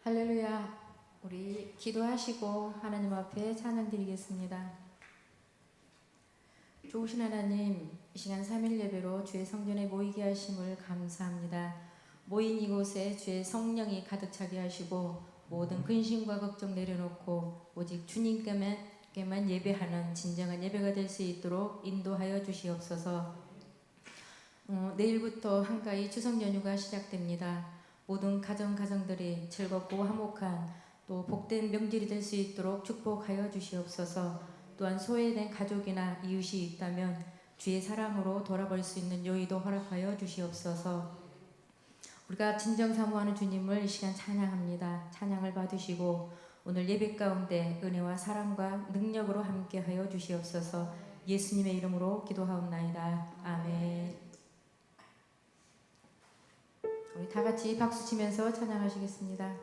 할렐루야. 우리 기도하시고 하나님 앞에 찬양 드리겠습니다. 좋으신 하나님, 이 시간 3일 예배로 주의 성전에 모이게 하심을 감사합니다. 모인 이곳에 주의 성령이 가득 차게 하시고 모든 근심과 걱정 내려놓고 오직 주님께만 예배하는 진정한 예배가 될 수 있도록 인도하여 주시옵소서. 내일부터 한가히 추석 연휴가 시작됩니다. 모든 가정들이 즐겁고 화목한 또 복된 명절이 될 수 있도록 축복하여 주시옵소서. 또한 소외된 가족이나 이웃이 있다면 주의 사랑으로 돌아볼 수 있는 여유도 허락하여 주시옵소서. 우리가 진정 사모하는 주님을 이 시간 찬양합니다. 찬양을 받으시고 오늘 예배 가운데 은혜와 사랑과 능력으로 함께하여 주시옵소서. 예수님의 이름으로 기도하옵나이다. 아멘. 우리 다 같이 박수 치면서 찬양하시겠습니다.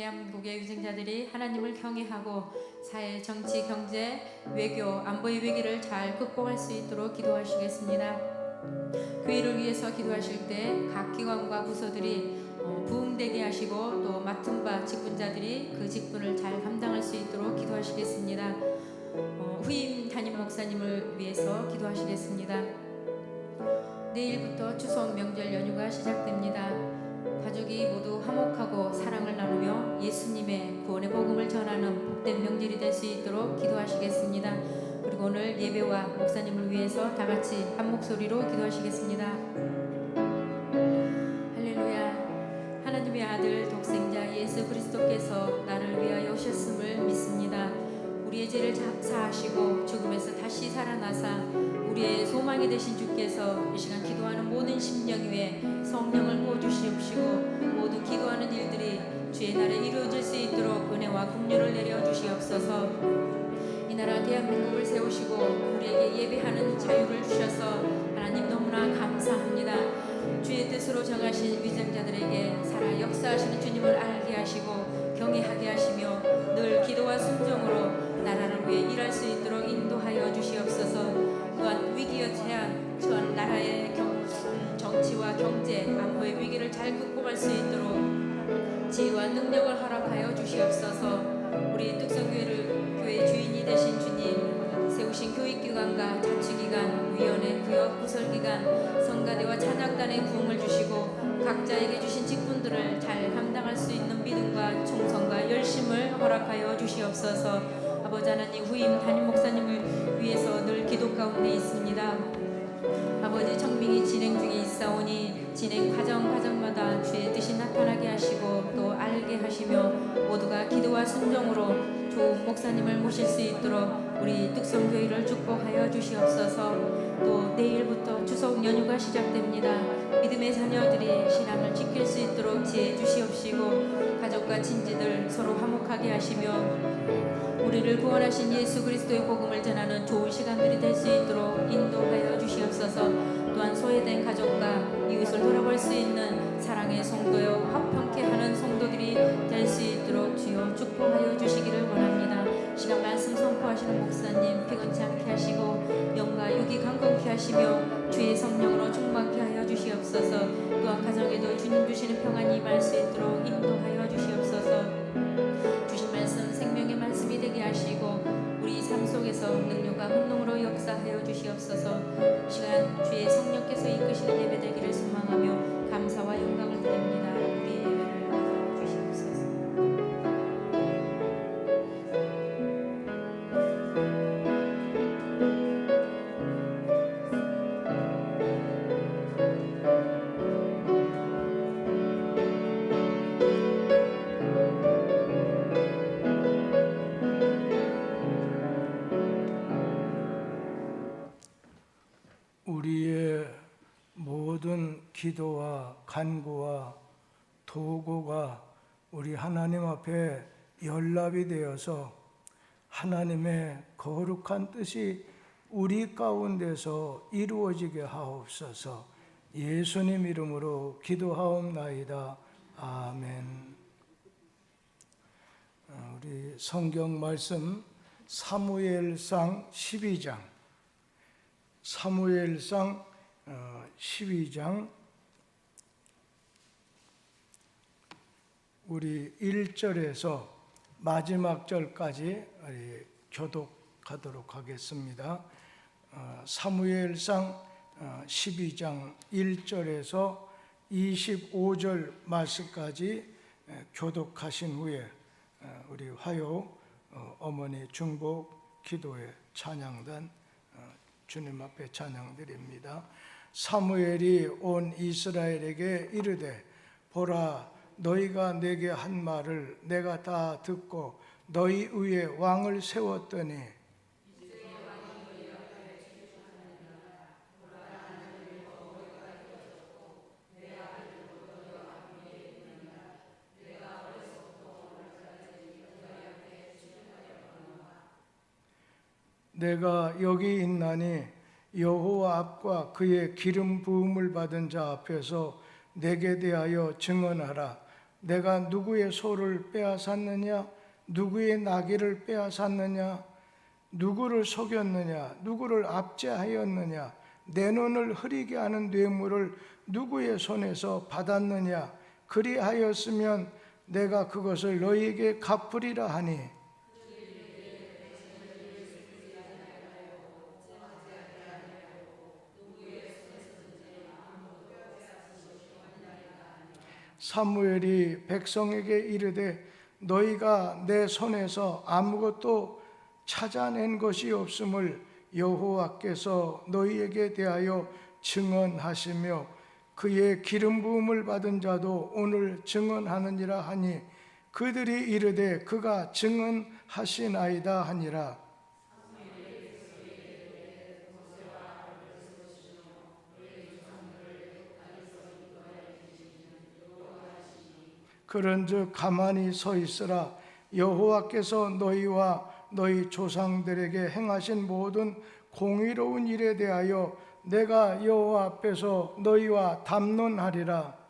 대한민국의 위생자들이 하나님을 경외하고 사회, 정치, 경제, 외교, 안보의 위기를 잘 극복할 수 있도록 기도하시겠습니다. 교회를 위해서 기도하실 때 각 기관과 부서들이 부흥되게 하시고 또 맡은 바 직분자들이 그 직분을 잘 감당할 수 있도록 기도하시겠습니다. 후임 담임 목사님을 위해서 기도하시겠습니다. 내일부터 추석 명절 연휴가 시작됩니다. 가족이 모두 화목하고 사랑을 나누며 예수님의 구원의 복음을 전하는 복된 명절이 될 수 있도록 기도하시겠습니다. 그리고 오늘 예배와 목사님을 위해서 다 같이 한 목소리로 기도하시겠습니다. 할렐루야. 하나님의 아들 독생자 예수 그리스도께서 나를 위하여 오셨음을 믿습니다. 우리의 죄를 사하시고 죽음에서 다시 살아나사 우리의 소망이 되신 주께서 이 시간 기도하는 모든 심령 위에 성령을 부어주시옵시고 모두 기도하는 일들이 주의 날에 이루어질 수 있도록 은혜와 긍휼을 내려주시옵소서. 이 나라 대한민국을 세우시고 우리에게 예배하는 자유를 주셔서 하나님 너무나 감사합니다. 주의 뜻으로 정하신 위정자들에게 살아 역사하시는 주님을 알게 하시고 경외하게 하시며 늘 기도와 순종으로 나라를 위해 일할 수 있도록 인도하여 주시옵소서. 또한 위기와 재앙, 전 나라의 정치와 경제, 안보의 위기를 잘 극복할 수 있도록 지혜와 능력을 허락하여 주시옵소서. 우리 뚝성교회를 교회 주인이 되신 주님, 세우신 교육기관과 자치기관, 위원회, 구역, 구설기관, 성가대와 찬양단의 부흥을 주시고 각자에게 주신 직분들을 잘 감당할 수 있는 믿음과 충성과 열심을 허락하여 주시옵소서. 아버지 하나님, 후임 담임 목사님을 위해서 늘 기도 가운데 있습니다. 아버지, 청빙이 진행 중에 있사오니 진행 과정마다 주의 뜻이 나타나게 하시고 또 알게 하시며 모두가 기도와 순종으로 좋은 목사님을 모실 수 있도록 우리 뚝성교회를 축복하여 주시옵소서. 또 내일부터 추석 연휴가 시작됩니다. 믿음의 자녀들이 신앙을 지킬 수 있도록 지혜 주시옵시고 가족과 친지들 서로 화목하게 하시며 우리를 구원하신 예수 그리스도의 복음을 전하는 좋은 시간들이 될 수 있도록 인도하여 주시옵소서. 또한 소외된 가족과 이웃을 돌아볼 수 있는 사랑의 성도여 화평케 하는 성도들이 될 수 있도록 주여 축복하여 주시기를 원합니다. 시간 말씀 선포하시는 목사님 피곤치 않게 하시고 영과 육이 강건케 하시며 주의 성령으로 충만케 하여 주시옵소서. 또한 가정에도 주님 주시는 평안이 임할 수 있도록 인도하여 주시옵소서. 주신 말씀 생명의 말씀이 되게 하시고 우리 삶 속에서 능력과 hun능으로 역사하여 주시옵소서. 시간 주의 성령께서 이끄시는 예배 되기를 소망하며 감사와 영광을 드립니다. 우리의 예배를 주시옵소서. 우리의 모든 기도와 간구와 도구가 우리 하나님 앞에 연락이 되어서 하나님의 거룩한 뜻이 우리 가운데서 이루어지게 하옵소서. 예수님 이름으로 기도하옵나이다. 아멘. 우리 성경 말씀 사무엘상 12장 사무엘상 12장 우리 1절에서 마지막 절까지 교독하도록 하겠습니다. 사무엘상 12장 1절에서 25절 말씀까지 교독하신 후에 우리 화요 어머니 중복 기도회 찬양단 주님 앞에 찬양드립니다. 사무엘이 온 이스라엘에게 이르되 보라 너희가 내게 한 말을 내가 다 듣고 너희 위에 왕을 세웠더니 내가 여기 있나니 여호와 앞과 그의 기름 부음을 받은 자 앞에서 내게 대하여 증언하라. 내가 누구의 소를 빼앗았느냐? 누구의 나귀를 빼앗았느냐? 누구를 속였느냐? 누구를 압제하였느냐? 내 눈을 흐리게 하는 뇌물을 누구의 손에서 받았느냐? 그리하였으면 내가 그것을 너희에게 갚으리라 하니 사무엘이 백성에게 이르되 너희가 내 손에서 아무것도 찾아낸 것이 없음을 여호와께서 너희에게 대하여 증언하시며 그의 기름 부음을 받은 자도 오늘 증언하느니라 하니 그들이 이르되 그가 증언하시나이다 하니라. 그런즉 가만히 서 있으라. 여호와께서 너희와 너희 조상들에게 행하신 모든 공의로운 일에 대하여 내가 여호와 앞에서 너희와 담론하리라.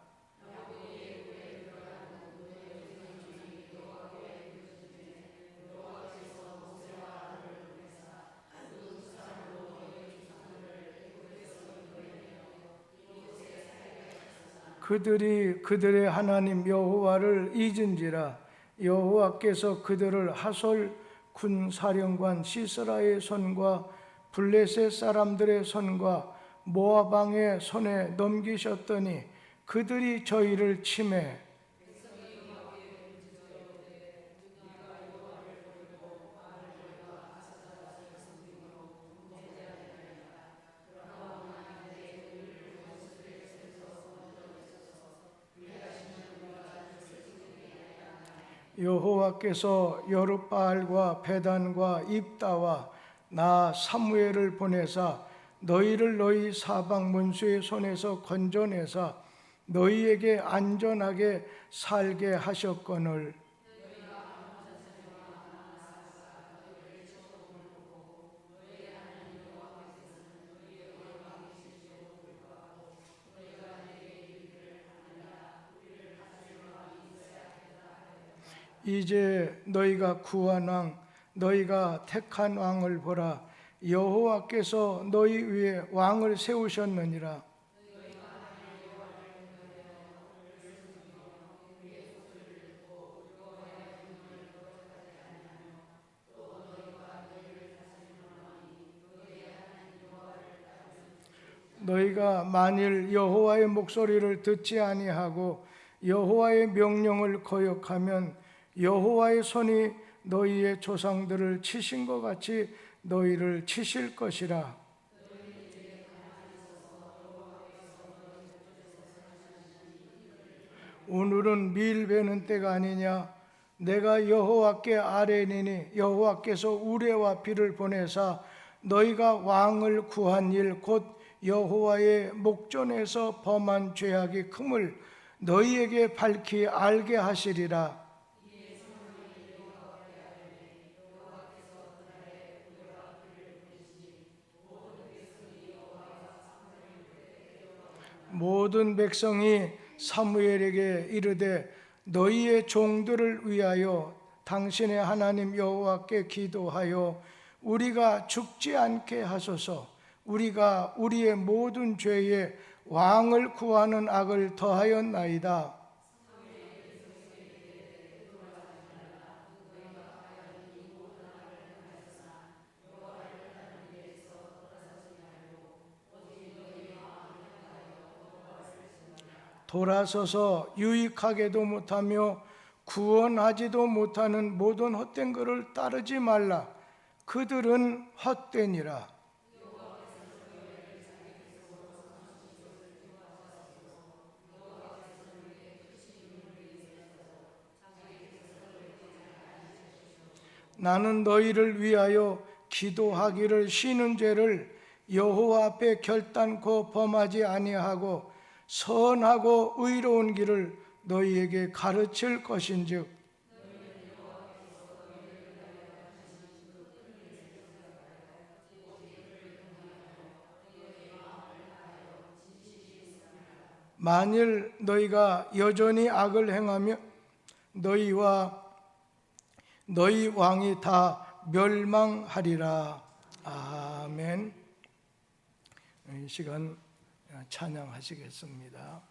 그들이 그들의 하나님 여호와를 잊은지라. 여호와께서 그들을 하솔 군사령관 시스라의 손과 블레셋 사람들의 손과 모압 왕의 손에 넘기셨더니 그들이 저희를 치매 여호와께서 여룻바알과 베단과 입다와 나 사무엘을 보내사 너희를 너희 사방 문수의 손에서 건져내사 너희에게 안전하게 살게 하셨거늘 이제 너희가 구한 왕 너희가 택한 왕을 보라. 여호와께서 너희 위에 왕을 세우셨느니라. 너희가 만일 여호와의 목소리를 듣지 아니하고 여호와의 명령을 거역하면 여호와의 손이 너희의 조상들을 치신 것 같이 너희를 치실 것이라. 오늘은 밀 베는 때가 아니냐? 내가 여호와께 아뢰니니 여호와께서 우레와 비를 보내사 너희가 왕을 구한 일 곧 여호와의 목전에서 범한 죄악이 큼을 너희에게 밝히 알게 하시리라. 모든 백성이 사무엘에게 이르되 너희의 종들을 위하여 당신의 하나님 여호와께 기도하여 우리가 죽지 않게 하소서. 우리가 우리의 모든 죄에 왕을 구하는 악을 더하였나이다. 돌아서서 유익하게도 못하며 구원하지도 못하는 모든 헛된 것을 따르지 말라. 그들은 헛되니라. 나는 너희를 위하여 기도하기를 쉬는 죄를 여호와 앞에 결단코 범하지 아니하고 선하고 의로운 길을 너희에게 가르칠 것인즉 만일 너희가 여전히 악을 행하며 너희와 너희 왕이 다 멸망하리라. 아멘. 이 시간 찬양하시겠습니다.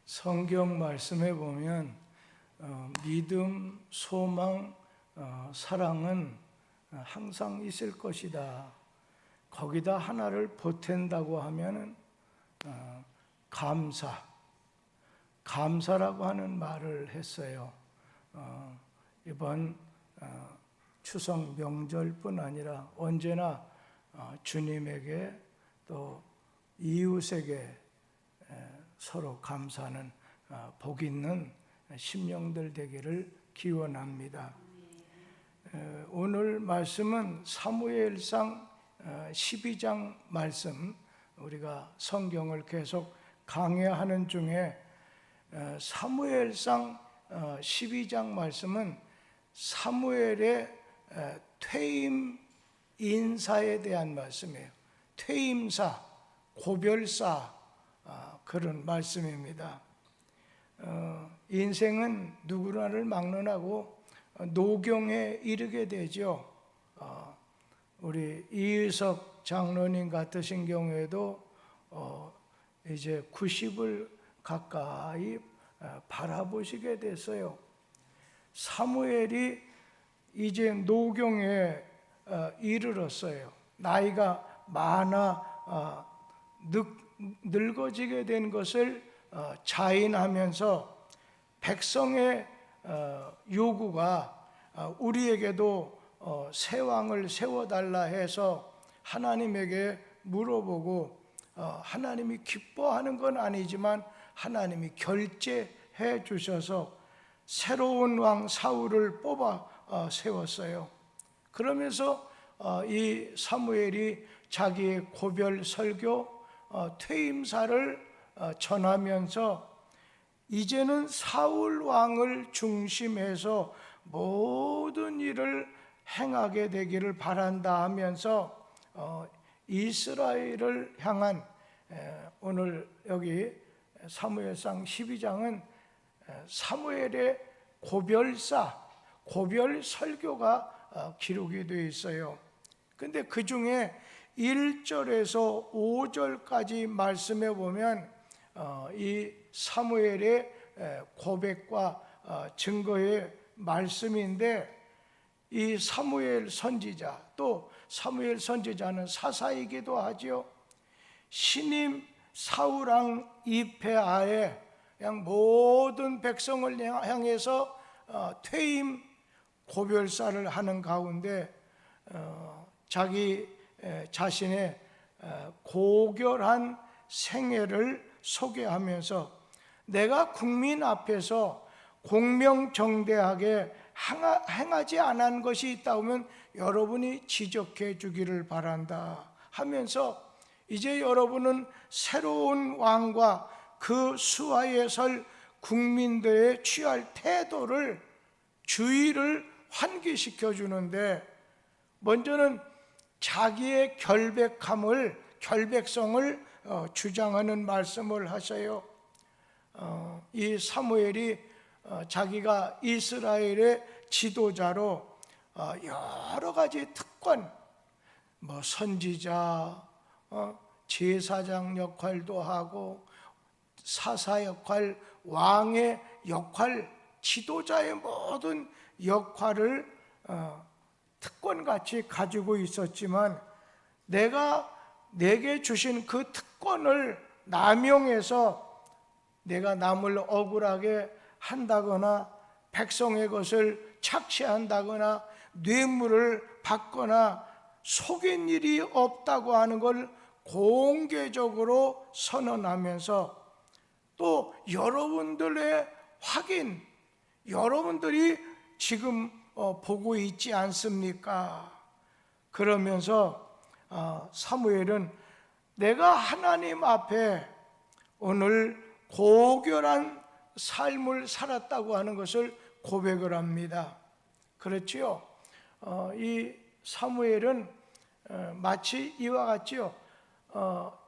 성경 말씀에 보면 믿음, 소망, 사랑은 항상 있을 것이다. 거기다 하나를 보탠다고 하면은 감사라고 하는 말을 했어요. 이번 추석 명절뿐 아니라 언제나 주님에게 또 이웃에게 서로 감사하는 복 있는 심령들 되기를 기원합니다. 오늘 말씀은 사무엘상 12장 말씀, 우리가 성경을 계속 강해하는 중에 사무엘상 12장 말씀은 사무엘의 퇴임 인사에 대한 말씀이에요. 퇴임사, 고별사, 그런 말씀입니다. 인생은 누구나를 막론하고 노경에 이르게 되죠. 우리 이의석 장로님 같으신 경우에도 이제 90을 가까이 바라보시게 됐어요. 사무엘이 이제 노경에 이르렀어요. 나이가 많아 늙어지게 된 것을 자인하면서 백성의 요구가 우리에게도 새 왕을 세워달라 해서 하나님에게 물어보고 하나님이 기뻐하는 건 아니지만 하나님이 결재해 주셔서 새로운 왕 사울을 뽑아 세웠어요. 그러면서 이 사무엘이 자기의 고별 설교 퇴임사를 전하면서 이제는 사울 왕을 중심해서 모든 일을 행하게 되기를 바란다 하면서 이스라엘을 향한 오늘 여기 사무엘상 12장은 사무엘의 고별 설교가 기록이 되어 있어요. 근데 그 중에 1절에서 5절까지 말씀해 보면 이 사무엘의 고백과 증거의 말씀인데, 이 사무엘 선지자, 또 사무엘 선지자는 사사이기도 하지요. 신임 사울왕 이페아에 그냥 모든 백성을 향해서 퇴임 고별사를 하는 가운데 자기 자신의 고결한 생애를 소개하면서 내가 국민 앞에서 공명정대하게 행하지 않은 것이 있다 면 여러분이 지적해 주기를 바란다 하면서, 이제 여러분은 새로운 왕과 그 수하에 설 국민들의 취할 태도를, 주의를 환기시켜 주는데, 먼저는 자기의 결백성을 주장하는 말씀을 하셔요. 이 사무엘이 자기가 이스라엘의 지도자로 여러 가지 특권, 선지자, 제사장 역할도 하고 사사 역할, 왕의 역할, 지도자의 모든 역할을 특권같이 가지고 있었지만, 내게 주신 그 특권을 남용해서 내가 남을 억울하게 한다거나 백성의 것을 착취한다거나 뇌물을 받거나 속인 일이 없다고 하는 걸 공개적으로 선언하면서, 또 여러분들의 확인, 여러분들이 지금 보고 있지 않습니까? 그러면서 사무엘은 내가 하나님 앞에 오늘 고결한 삶을 살았다고 하는 것을 고백을 합니다. 그렇지요? 이 사무엘은 마치 이와 같지요.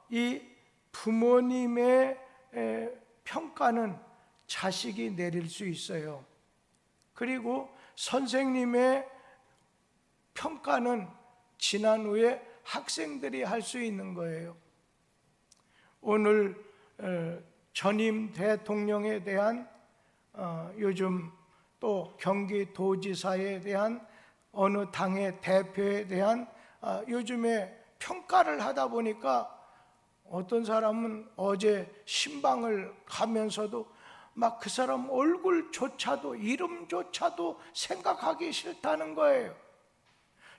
이 부모님의 평가는 자식이 내릴 수 있어요. 그리고 선생님의 평가는 지난 후에 학생들이 할 수 있는 거예요. 오늘 전임 대통령에 대한, 요즘 또 경기도지사에 대한, 어느 당의 대표에 대한 요즘에 평가를 하다 보니까 어떤 사람은 어제 신방을 가면서도 막 그 사람 얼굴조차도, 이름조차도 생각하기 싫다는 거예요.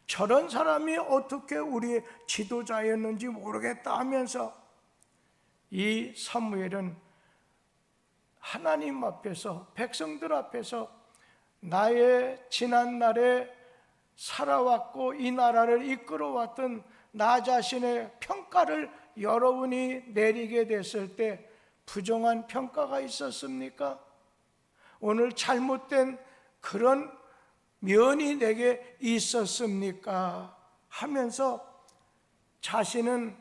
저런 사람이 어떻게 우리의 지도자였는지 모르겠다 하면서, 이 사무엘은 하나님 앞에서, 백성들 앞에서 나의 지난날에 살아왔고 이 나라를 이끌어왔던 나 자신의 평가를 여러분이 내리게 됐을 때 부정한 평가가 있었습니까? 오늘 잘못된 그런 면이 내게 있었습니까? 하면서 자신은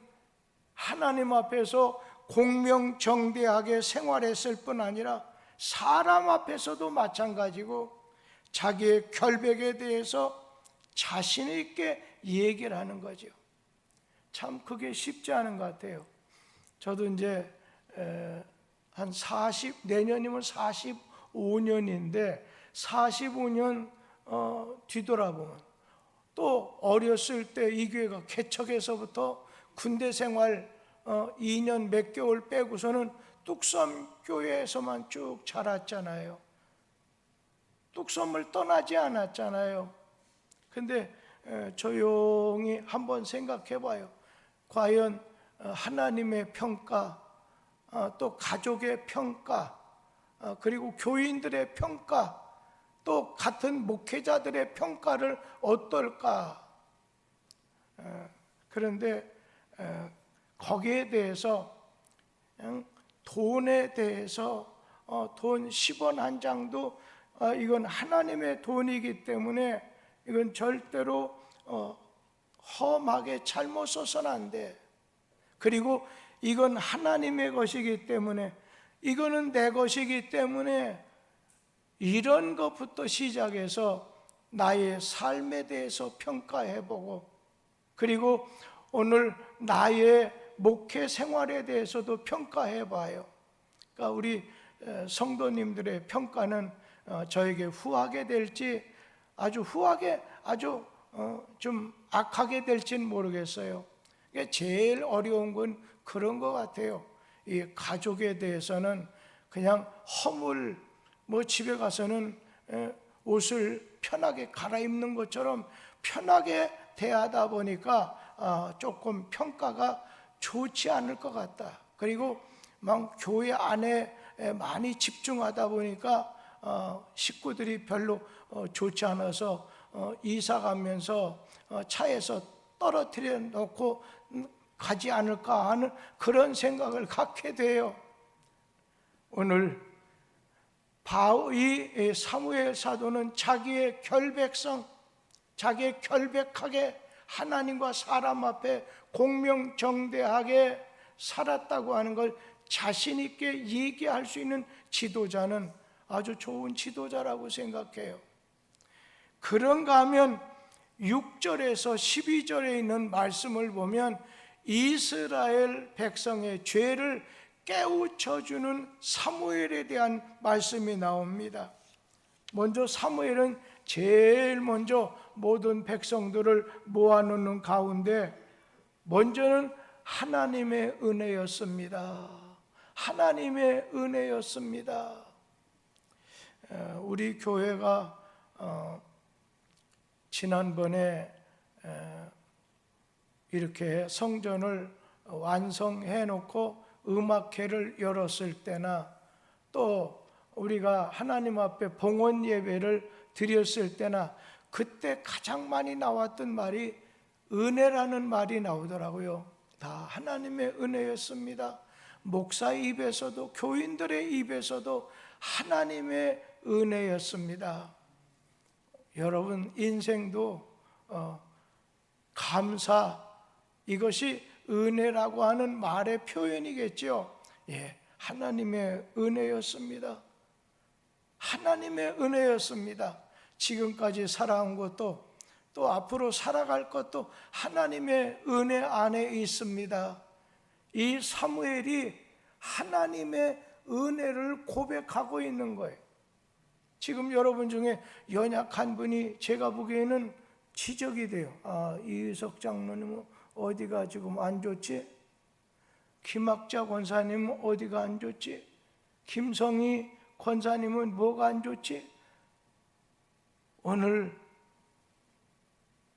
하나님 앞에서 공명정대하게 생활했을 뿐 아니라 사람 앞에서도 마찬가지고 자기의 결백에 대해서 자신 있게 얘기를 하는 거죠. 참 그게 쉽지 않은 것 같아요. 저도 이제 한 내년이면 45년인데 45년 뒤돌아보면 또 어렸을 때 이 교회가 개척해서부터 군대 생활 2년 몇 개월 빼고서는 뚝섬 교회에서만 쭉 자랐잖아요. 뚝섬을 떠나지 않았잖아요. 근데 조용히 한번 생각해 봐요. 과연 하나님의 평가, 또 가족의 평가, 그리고 교인들의 평가, 또 같은 목회자들의 평가를 어떨까? 그런데 거기에 대해서 돈에 대해서 돈 10원 한 장도 이건 하나님의 돈이기 때문에 이건 절대로 험하게 잘못 써서는 안 돼. 그리고 이건 하나님의 것이기 때문에, 이거는 내 것이기 때문에 이런 것부터 시작해서 나의 삶에 대해서 평가해보고, 그리고 오늘 나의 목회 생활에 대해서도 평가해봐요. 그러니까 우리 성도님들의 평가는 저에게 후하게 될지, 아주 후하게, 아주 좀 악하게 될지는 모르겠어요. 제일 어려운 건 그런 것 같아요. 이 가족에 대해서는 그냥 허물, 집에 가서는 옷을 편하게 갈아입는 것처럼 편하게 대하다 보니까 조금 평가가 좋지 않을 것 같다. 그리고 막 교회 안에 많이 집중하다 보니까 식구들이 별로 좋지 않아서 이사 가면서 차에서 떨어뜨려 놓고 가지 않을까 하는 그런 생각을 갖게 돼요. 오늘 이 사무엘 사도는 자기의 결백성, 자기의 결백하게 하나님과 사람 앞에 공명정대하게 살았다고 하는 걸 자신 있게 얘기할 수 있는 지도자는 아주 좋은 지도자라고 생각해요. 그런가 하면 6절에서 12절에 있는 말씀을 보면 이스라엘 백성의 죄를 깨우쳐주는 사무엘에 대한 말씀이 나옵니다. 먼저 사무엘은 제일 먼저 모든 백성들을 모아놓는 가운데 먼저는 하나님의 은혜였습니다. 하나님의 은혜였습니다. 우리 교회가 지난번에 이렇게 성전을 완성해 놓고 음악회를 열었을 때나 또 우리가 하나님 앞에 봉헌 예배를 드렸을 때나 그때 가장 많이 나왔던 말이 은혜라는 말이 나오더라고요. 다 하나님의 은혜였습니다. 목사 입에서도 교인들의 입에서도 하나님의 은혜였습니다. 여러분 인생도 감사, 이것이 은혜라고 하는 말의 표현이겠죠. 예, 하나님의 은혜였습니다. 하나님의 은혜였습니다. 지금까지 살아온 것도 또 앞으로 살아갈 것도 하나님의 은혜 안에 있습니다. 이 사무엘이 하나님의 은혜를 고백하고 있는 거예요. 지금 여러분 중에 연약한 분이 제가 보기에는 지적이 돼요. 이의석 장로님은 어디가 지금 안 좋지? 김학자 권사님은 어디가 안 좋지? 김성희 권사님은 뭐가 안 좋지? 오늘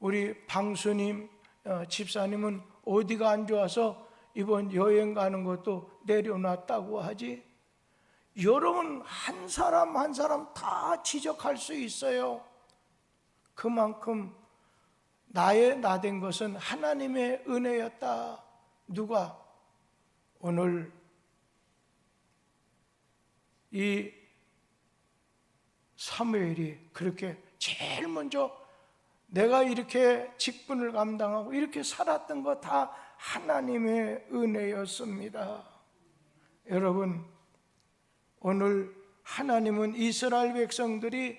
우리 방수님 집사님은 어디가 안 좋아서 이번 여행 가는 것도 내려놨다고 하지? 여러분 한 사람 한 사람 다 지적할 수 있어요. 그만큼 나된 것은 하나님의 은혜였다. 누가? 오늘 이 사무엘이 그렇게 제일 먼저 내가 이렇게 직분을 감당하고 이렇게 살았던 거 다 하나님의 은혜였습니다. 여러분, 오늘 하나님은 이스라엘 백성들이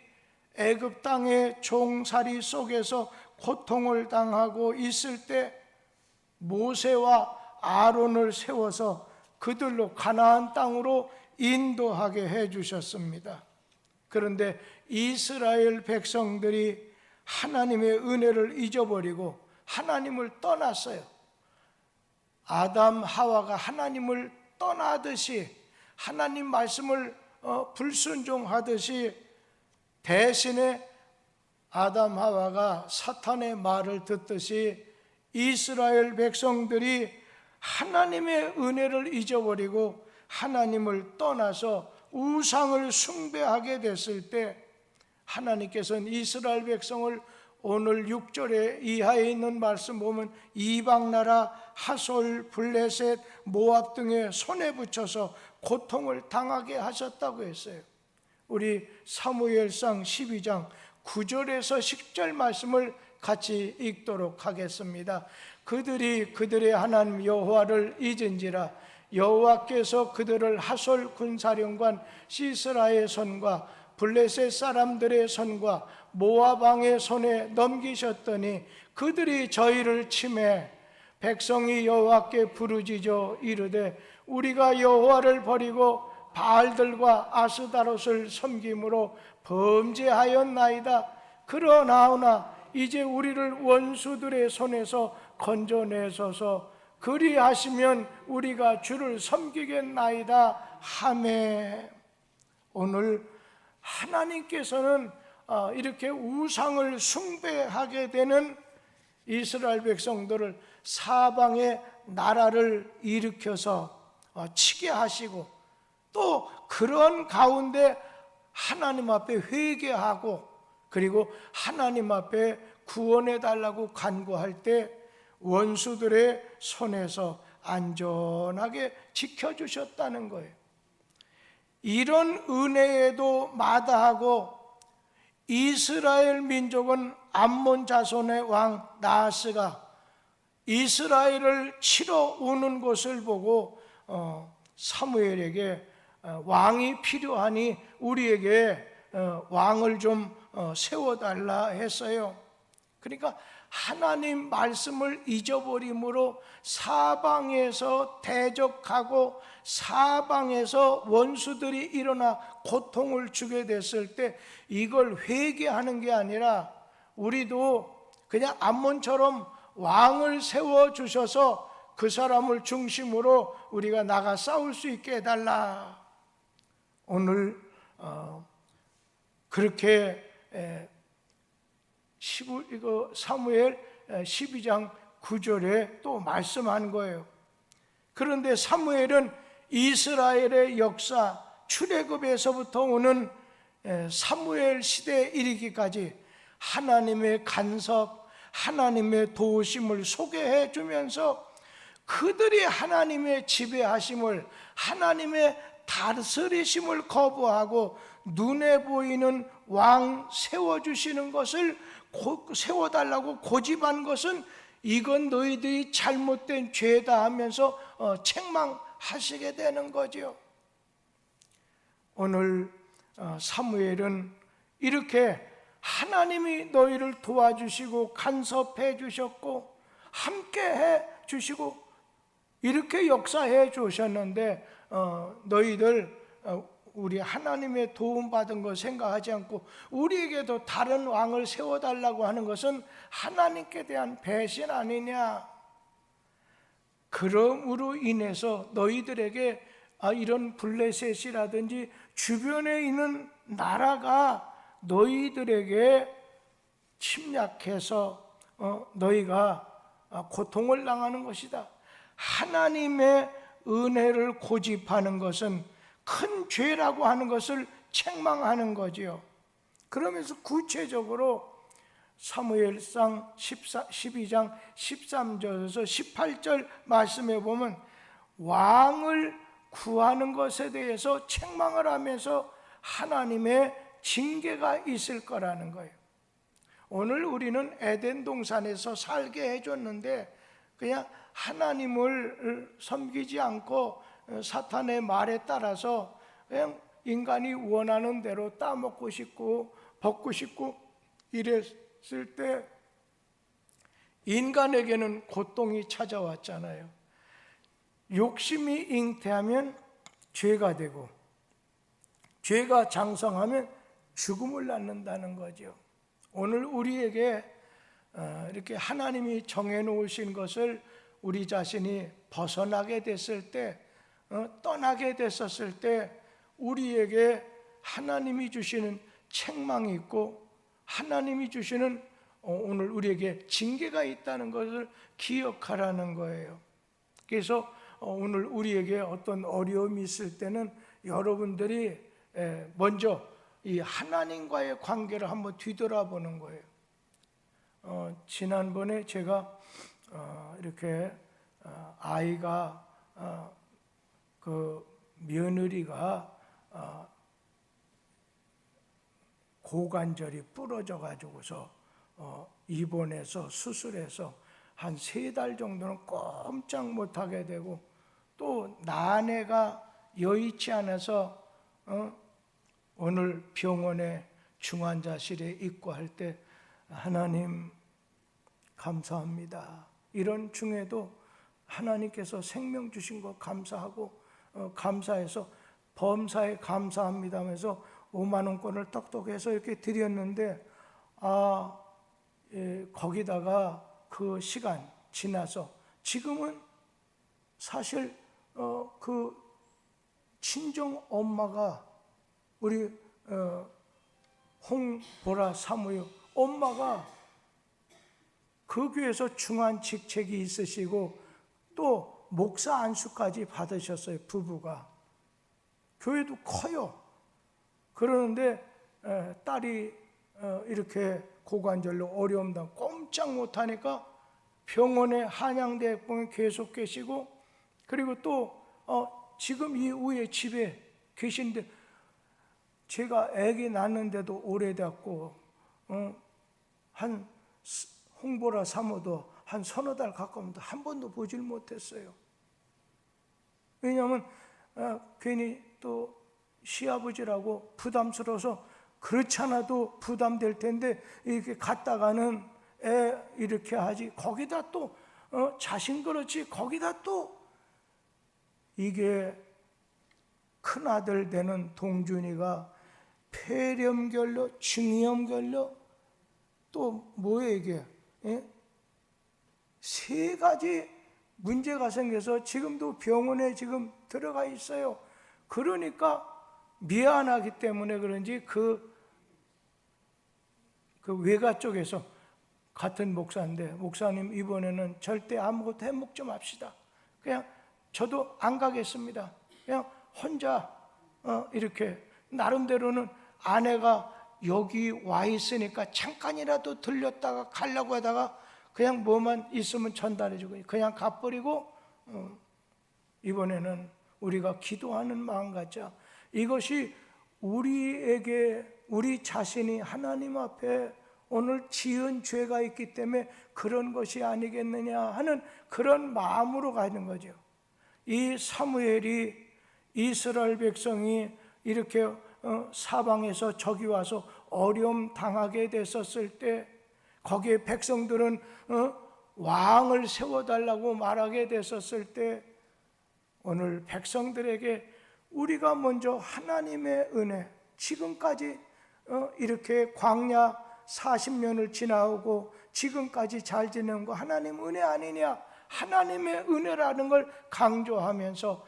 애굽 땅의 종살이 속에서 고통을 당하고 있을 때 모세와 아론을 세워서 그들로 가나안 땅으로 인도하게 해주셨습니다. 그런데 이스라엘 백성들이 하나님의 은혜를 잊어버리고 하나님을 떠났어요. 아담 하와가 하나님을 떠나듯이, 하나님 말씀을 불순종하듯이, 대신에 아담 하와가 사탄의 말을 듣듯이 이스라엘 백성들이 하나님의 은혜를 잊어버리고 하나님을 떠나서 우상을 숭배하게 됐을 때, 하나님께서는 이스라엘 백성을 오늘 6절에 이하에 있는 말씀 보면 이방나라 하솔, 블레셋, 모압 등의 손에 붙여서 고통을 당하게 하셨다고 했어요. 우리 사무엘상 12장 9절에서 10절 말씀을 같이 읽도록 하겠습니다. 그들이 그들의 하나님 여호와를 잊은지라 여호와께서 그들을 하솔 군사령관 시스라의 손과 블레셋 사람들의 손과 모압 왕의 손에 넘기셨더니 그들이 저희를 치매 백성이 여호와께 부르짖어 이르되 우리가 여호와를 버리고 바알들과 아스다롯을 섬김으로 범죄하였나이다. 그러나오나 이제 우리를 원수들의 손에서 건져내소서. 그리하시면 우리가 주를 섬기겠나이다 하매. 오늘 하나님께서는 이렇게 우상을 숭배하게 되는 이스라엘 백성들을 사방에 나라를 일으켜서 치게 하시고, 또 그런 가운데 하나님 앞에 회개하고 그리고 하나님 앞에 구원해 달라고 간구할 때 원수들의 손에서 안전하게 지켜주셨다는 거예요. 이런 은혜에도 마다하고 이스라엘 민족은 암몬 자손의 왕 나하스가 이스라엘을 치러 오는 것을 보고 사무엘에게 왕이 필요하니 우리에게 왕을 좀 세워달라 했어요. 그러니까 하나님 말씀을 잊어버림으로 사방에서 대적하고 사방에서 원수들이 일어나 고통을 주게 됐을 때 이걸 회개하는 게 아니라 우리도 그냥 암몬처럼 왕을 세워주셔서 그 사람을 중심으로 우리가 나가 싸울 수 있게 해달라. 오늘 그렇게 사무엘 12장 9절에 또 말씀한 거예요. 그런데 사무엘은 이스라엘의 역사, 출애굽에서부터 오는 사무엘 시대에 이르기까지 하나님의 간섭, 하나님의 도우심을 소개해 주면서 그들이 하나님의 지배하심을, 하나님의 다스리심을 거부하고 눈에 보이는 왕 세워주시는 것을 세워달라고 고집한 것은 이건 너희들이 잘못된 죄다 하면서 책망하시게 되는 거죠. 오늘 사무엘은 이렇게 하나님이 너희를 도와주시고 간섭해 주셨고 함께해 주시고 이렇게 역사해 주셨는데 너희들 우리 하나님의 도움받은 거 생각하지 않고 우리에게도 다른 왕을 세워달라고 하는 것은 하나님께 대한 배신 아니냐. 그러므로 인해서 너희들에게 이런 블레셋이라든지 주변에 있는 나라가 너희들에게 침략해서 너희가 고통을 당하는 것이다. 하나님의 은혜를 고집하는 것은 큰 죄라고 하는 것을 책망하는 거지요. 그러면서 구체적으로 사무엘상 12장 13절에서 18절 말씀에 보면 왕을 구하는 것에 대해서 책망을 하면서 하나님의 징계가 있을 거라는 거예요. 오늘 우리는 에덴 동산에서 살게 해줬는데 그냥 하나님을 섬기지 않고 사탄의 말에 따라서 그냥 인간이 원하는 대로 따먹고 싶고 벗고 싶고 이랬을 때 인간에게는 고통이 찾아왔잖아요. 욕심이 잉태하면 죄가 되고 죄가 장성하면 죽음을 낳는다는 거죠. 오늘 우리에게 이렇게 하나님이 정해놓으신 것을 우리 자신이 벗어나게 됐을 때, 떠나게 됐었을 때 우리에게 하나님이 주시는 책망이 있고 하나님이 주시는 오늘 우리에게 징계가 있다는 것을 기억하라는 거예요. 그래서 오늘 우리에게 어떤 어려움이 있을 때는 여러분들이 먼저 이 하나님과의 관계를 한번 뒤돌아보는 거예요. 지난번에 제가 이렇게 아이가 그 며느리가 고관절이 부러져 가지고서 입원해서 수술해서 한 3달 정도는 꼼짝 못하게 되고, 또 나내가 여의치 않아서 오늘 병원에 중환자실에 있고 할 때 하나님 감사합니다. 이런 중에도 하나님께서 생명 주신 거 감사하고 감사해서 범사에 감사합니다 하면서 5만 원권을 똑똑해서 이렇게 드렸는데 거기다가 그 시간 지나서 지금은 사실 그 친정 엄마가 우리 홍보라 사무의 엄마가 그 교회에서 중한 직책이 있으시고 또 목사 안수까지 받으셨어요. 부부가. 교회도 커요. 그러는데 딸이 이렇게 고관절로 어려움 당 꼼짝 못하니까 병원에 한양대병원에 계속 계시고, 그리고 또 지금 이후에 집에 계신데, 제가 아기 낳는데도 오래됐고 한 홍보라 사모도 한 서너 달 가까운데 한 번도 보질 못했어요. 왜냐하면 괜히 또 시아버지라고 부담스러워서, 그렇지 않아도 부담될 텐데 이렇게 갔다가는 애 이렇게 하지, 거기다 또 자신 그렇지, 거기다 또 이게 큰아들 되는 동준이가 폐렴결로, 중이염결로, 또 뭐예요 이게? 3가지 문제가 생겨서 지금도 병원에 지금 들어가 있어요. 그러니까 미안하기 때문에 그런지 그 외가 쪽에서 같은 목사인데, 목사님 이번에는 절대 아무것도 해먹지 맙시다. 그냥 저도 안 가겠습니다. 그냥 혼자 이렇게 나름대로는 아내가 여기 와 있으니까 잠깐이라도 들렸다가 가려고 하다가 그냥 뭐만 있으면 전달해주고 그냥 가버리고, 이번에는 우리가 기도하는 마음 갖자. 이것이 우리에게 우리 자신이 하나님 앞에 오늘 지은 죄가 있기 때문에 그런 것이 아니겠느냐 하는 그런 마음으로 가는 거죠. 이 사무엘이 이스라엘 백성이 이렇게 사방에서 적이 와서 어려움 당하게 됐었을 때, 거기에 백성들은 왕을 세워달라고 말하게 됐었을 때, 오늘 백성들에게 우리가 먼저 하나님의 은혜, 지금까지 이렇게 광야 40년을 지나오고 지금까지 잘 지내는 거 하나님 은혜 아니냐, 하나님의 은혜라는 걸 강조하면서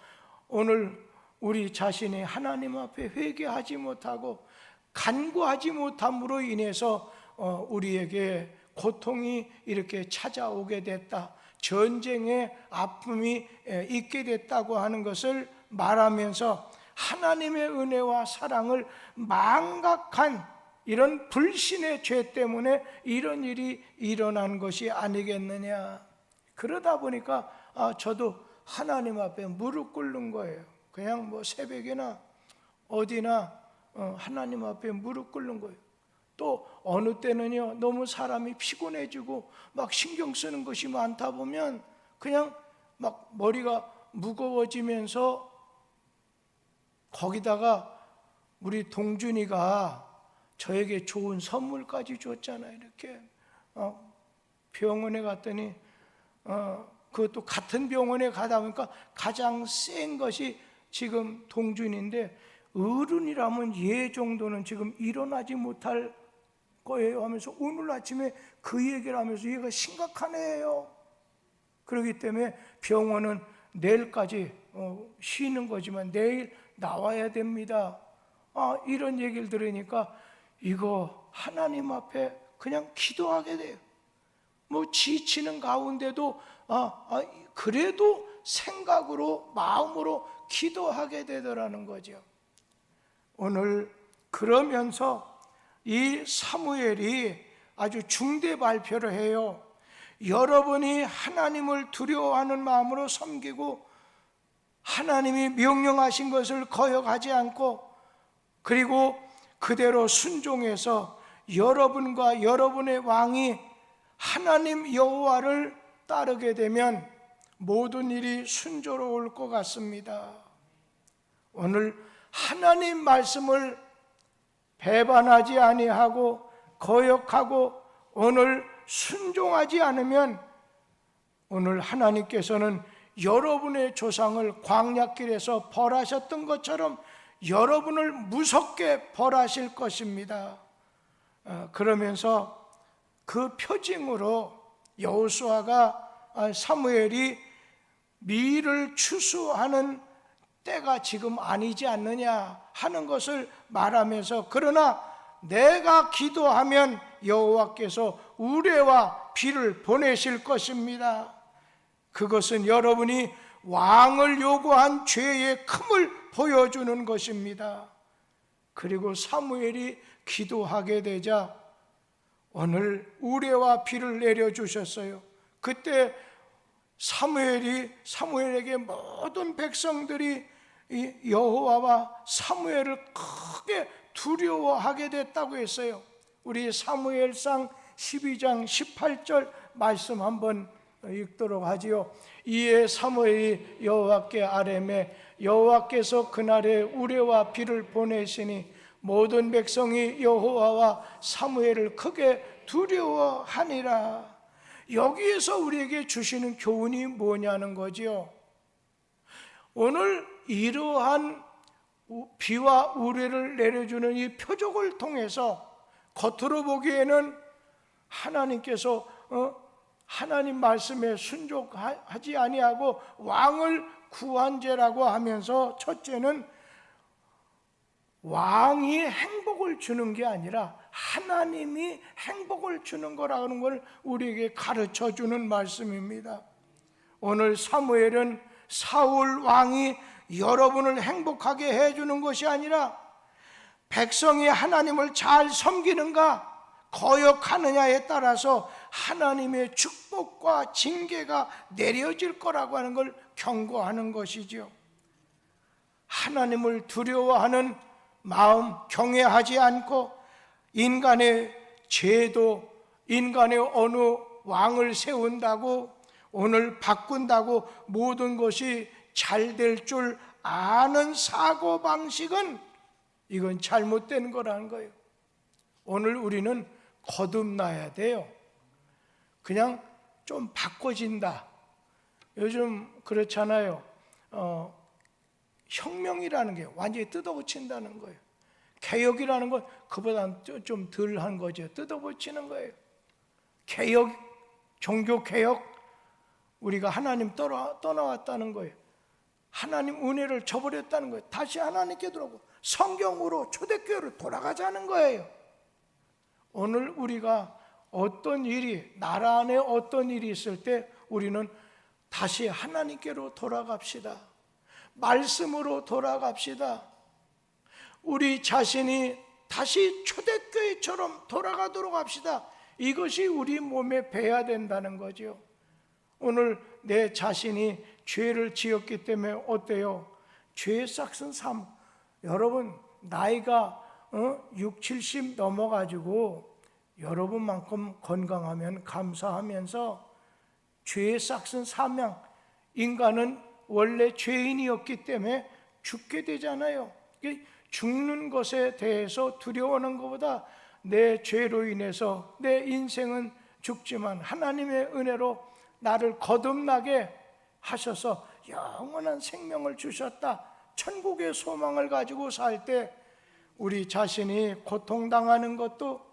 오늘 우리 자신이 하나님 앞에 회개하지 못하고 간구하지 못함으로 인해서 우리에게 고통이 이렇게 찾아오게 됐다, 전쟁의 아픔이 있게 됐다고 하는 것을 말하면서 하나님의 은혜와 사랑을 망각한 이런 불신의 죄 때문에 이런 일이 일어난 것이 아니겠느냐. 그러다 보니까 저도 하나님 앞에 무릎 꿇는 거예요. 그냥 뭐 새벽이나 어디나 하나님 앞에 무릎 꿇는 거예요. 또 어느 때는요, 너무 사람이 피곤해지고 막 신경 쓰는 것이 많다 보면 그냥 막 머리가 무거워지면서, 거기다가 우리 동준이가 저에게 좋은 선물까지 줬잖아요. 이렇게 병원에 갔더니 그것도 같은 병원에 가다 보니까 가장 센 것이 지금 동준인데, 어른이라면 예 정도는 지금 일어나지 못할 거예요 하면서 오늘 아침에 그 얘기를 하면서 얘가 심각한 애예요. 그렇기 때문에 병원은 내일까지 쉬는 거지만 내일 나와야 됩니다. 이런 얘기를 들으니까 이거 하나님 앞에 그냥 기도하게 돼요. 뭐 지치는 가운데도 그래도 생각으로 마음으로 기도하게 되더라는 거죠. 오늘 그러면서 이 사무엘이 아주 중대 발표를 해요. 여러분이 하나님을 두려워하는 마음으로 섬기고 하나님이 명령하신 것을 거역하지 않고 그리고 그대로 순종해서 여러분과 여러분의 왕이 하나님 여호와를 따르게 되면 모든 일이 순조로울 것 같습니다. 오늘 하나님 말씀을 배반하지 아니하고 거역하고 오늘 순종하지 않으면 오늘 하나님께서는 여러분의 조상을 광야길에서 벌하셨던 것처럼 여러분을 무섭게 벌하실 것입니다. 그러면서 그 표징으로 여호수아가 사무엘이 미를 추수하는 때가 지금 아니지 않느냐 하는 것을 말하면서 그러나 내가 기도하면 여호와께서 우레와 비를 보내실 것입니다. 그것은 여러분이 왕을 요구한 죄의 큼을 보여주는 것입니다. 그리고 사무엘이 기도하게 되자 오늘 우레와 비를 내려주셨어요. 그때 사무엘에게 모든 백성들이 이 여호와와 사무엘을 크게 두려워하게 됐다고 했어요. 우리 사무엘상 12장 18절 말씀 한번 읽도록 하지요. 이에 사무엘이 여호와께 아뢰매 여호와께서 그날에 우레와 비를 보내시니 모든 백성이 여호와와 사무엘을 크게 두려워하니라. 여기에서 우리에게 주시는 교훈이 뭐냐는 거지요. 오늘 이러한 비와 우레를 내려주는 이 표적을 통해서 겉으로 보기에는 하나님께서 하나님 말씀에 순종하지 아니하고 왕을 구한 죄라고 하면서 첫째는 왕이 행복을 주는 게 아니라 하나님이 행복을 주는 거라는 걸 우리에게 가르쳐 주는 말씀입니다. 오늘 사무엘은 사울 왕이 여러분을 행복하게 해주는 것이 아니라 백성이 하나님을 잘 섬기는가 거역하느냐에 따라서 하나님의 축복과 징계가 내려질 거라고 하는 걸 경고하는 것이죠. 하나님을 두려워하는 마음 경외하지 않고 인간의 죄도 인간의 어느 왕을 세운다고 오늘 바꾼다고 모든 것이 잘 될 줄 아는 사고방식은 이건 잘못된 거라는 거예요. 오늘 우리는 거듭나야 돼요. 그냥 좀 바꿔진다. 요즘 그렇잖아요. 혁명이라는 게 완전히 뜯어고친다는 거예요. 개혁이라는 건 그보다 좀 덜한 거죠. 뜯어고치는 거예요. 개혁, 종교개혁, 우리가 하나님 떠나왔다는 거예요. 하나님 은혜를 저버렸다는 거예요. 다시 하나님께 들어오고 성경으로 초대교회로 돌아가자는 거예요. 오늘 우리가 어떤 일이 나라 안에 어떤 일이 있을 때 우리는 다시 하나님께로 돌아갑시다. 말씀으로 돌아갑시다. 우리 자신이 다시 초대교회처럼 돌아가도록 합시다. 이것이 우리 몸에 배야 된다는 거죠. 오늘 내 자신이 죄를 지었기 때문에 어때요? 죄의 싹은 삶. 여러분 나이가 6, 70 넘어가지고 여러분만큼 건강하면 감사하면서 죄의 싹은 사명. 인간은 원래 죄인이었기 때문에 죽게 되잖아요. 죽는 것에 대해서 두려워하는 것보다 내 죄로 인해서 내 인생은 죽지만 하나님의 은혜로 나를 거듭나게 하셔서 영원한 생명을 주셨다. 천국의 소망을 가지고 살 때 우리 자신이 고통당하는 것도